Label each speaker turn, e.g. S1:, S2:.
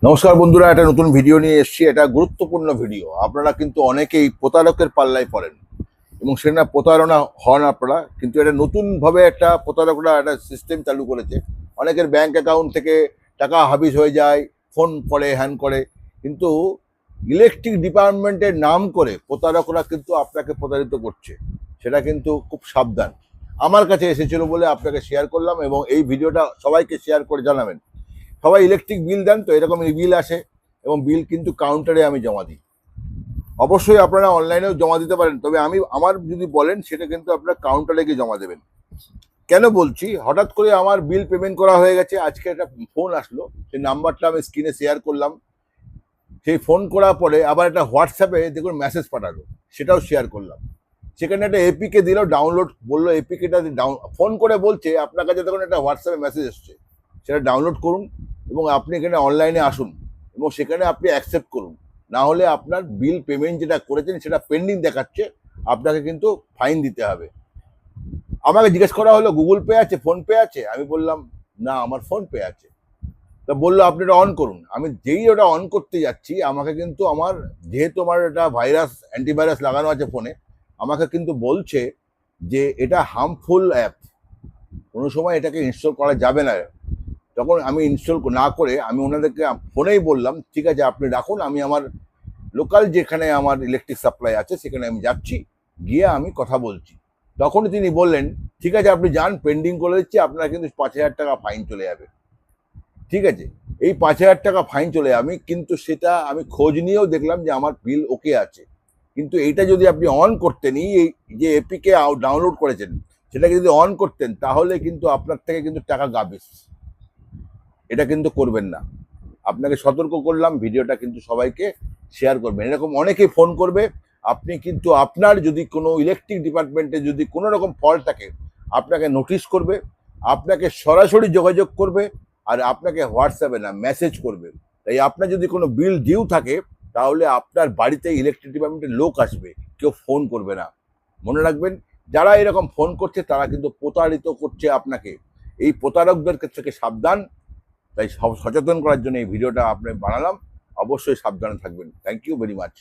S1: নমস্কার বন্ধুরা, একটা নতুন ভিডিও নিয়ে এসেছি। এটা গুরুত্বপূর্ণ ভিডিও। আপনারা কিন্তু অনেকেই প্রতারকের পাল্লায় পড়েন এবং সেটা প্রতারণা হন আপনারা, কিন্তু এটা নতুনভাবে একটা প্রতারকরা একটা সিস্টেম চালু করেছে। অনেকের ব্যাংক অ্যাকাউন্ট থেকে টাকা হাবিজ হয়ে যায়, ফোন করে, হ্যান করে। কিন্তু ইলেকট্রিক ডিপার্টমেন্টের নাম করে প্রতারকরা কিন্তু আপনাকে প্রতারিত করছে। সেটা কিন্তু খুব সাবধান। আমার কাছে এসেছিল বলে আপনাকে শেয়ার করলাম এবং এই ভিডিওটা সবাইকে শেয়ার করে জানাবেন। সবাই ইলেকট্রিক বিল দেন তো, এরকম বিল আসে এবং বিল কিন্তু কাউন্টারে আমি জমা দিই। অবশ্যই আপনারা অনলাইনেও জমা দিতে পারেন, তবে আমি আমার যদি বলেন সেটা কিন্তু আপনারা কাউন্টারে গিয়ে জমা দেবেন। কেন বলছি, হঠাৎ করে আমার বিল পেমেন্ট করা হয়ে গেছে, আজকে একটা ফোন আসলো, সেই নাম্বারটা আমি স্ক্রিনে শেয়ার করলাম। সেই ফোন করার পরে আবার একটা হোয়াটসঅ্যাপে দেখুন মেসেজ পাঠালো, সেটাও শেয়ার করলাম। সেখানে একটা এপিকে দিল ডাউনলোড, বললো এপিকেটা ফোন করে বলছে আপনার কাছে তখন একটা হোয়াটসঅ্যাপে মেসেজ এসছে, সেটা ডাউনলোড করুন এবং আপনি এখানে অনলাইনে আসুন এবং সেখানে আপনি অ্যাকসেপ্ট করুন। না হলে আপনার বিল পেমেন্ট যেটা করেছেন সেটা পেন্ডিং দেখাচ্ছে, আপনাকে কিন্তু ফাইন দিতে হবে। আমাকে জিজ্ঞেস করা হলো গুগল পে আছে, ফোন পে আছে? আমি বললাম না, আমার ফোন পে আছে। তা বললো আপনি এটা অন করুন। আমি যেই ওটা অন করতে যাচ্ছি, আমাকে কিন্তু আমার, যেহেতু আমার এটা ভাইরাস অ্যান্টিভাইরাস লাগানো আছে ফোনে, আমাকে কিন্তু বলছে যে এটা হার্মফুল অ্যাপ, কোনো সময় এটাকে ইনস্টল করা যাবে না। তখন আমি ইনস্টল না করে আমি ওনাদেরকে ফোনেই বললাম ঠিক আছে আপনি রাখুন, আমি আমার লোকাল যেখানে আমার ইলেকট্রিক সাপ্লাই আছে সেখানে আমি যাচ্ছি, গিয়ে আমি কথা বলছি। তখন তিনি বললেন ঠিক আছে আপনি যান, পেন্ডিং করে দিচ্ছি, আপনার কিন্তু 5,000 টাকা ফাইন চলে যাবে। ঠিক আছে, এই 5,000 টাকা ফাইন চলে আমি, কিন্তু সেটা আমি খোঁজ নিয়েও দেখলাম যে আমার বিল ওকে আছে। কিন্তু এইটা যদি আপনি অন করতেন, এই যে এপিকে ডাউনলোড করেছেন সেটাকে যদি অন করতেন, তাহলে কিন্তু আপনার থেকে কিন্তু টাকা গাবে। এটা কিন্তু করবেন না। আপনাকে সতর্ক করলাম, ভিডিওটা কিন্তু সবাইকে শেয়ার করবেন। এরকম অনেকেই ফোন করবে, আপনি কিন্তু আপনার যদি কোনো ইলেকট্রিক ডিপার্টমেন্টে যদি কোনো রকম ফল্ট থাকে, আপনাকে নোটিশ করবে, আপনাকে সরাসরি যোগাযোগ করবে, আর আপনাকে হোয়াটসঅ্যাপে না মেসেজ করবে। তাই আপনার যদি কোনো বিল ডিউ থাকে, তাহলে আপনার বাড়িতে ইলেকট্রিক ডিপার্টমেন্টের লোক আসবে, কেউ ফোন করবে না। মনে রাখবেন, যারা এরকম ফোন করছে তারা কিন্তু প্রতারিত করছে আপনাকে। এই প্রতারকদের থেকে সাবধান। তাই সব সচেতন করার জন্য এই ভিডিওটা আপনি বানালাম। অবশ্যই সাবধানে থাকবেন। Thank you very much.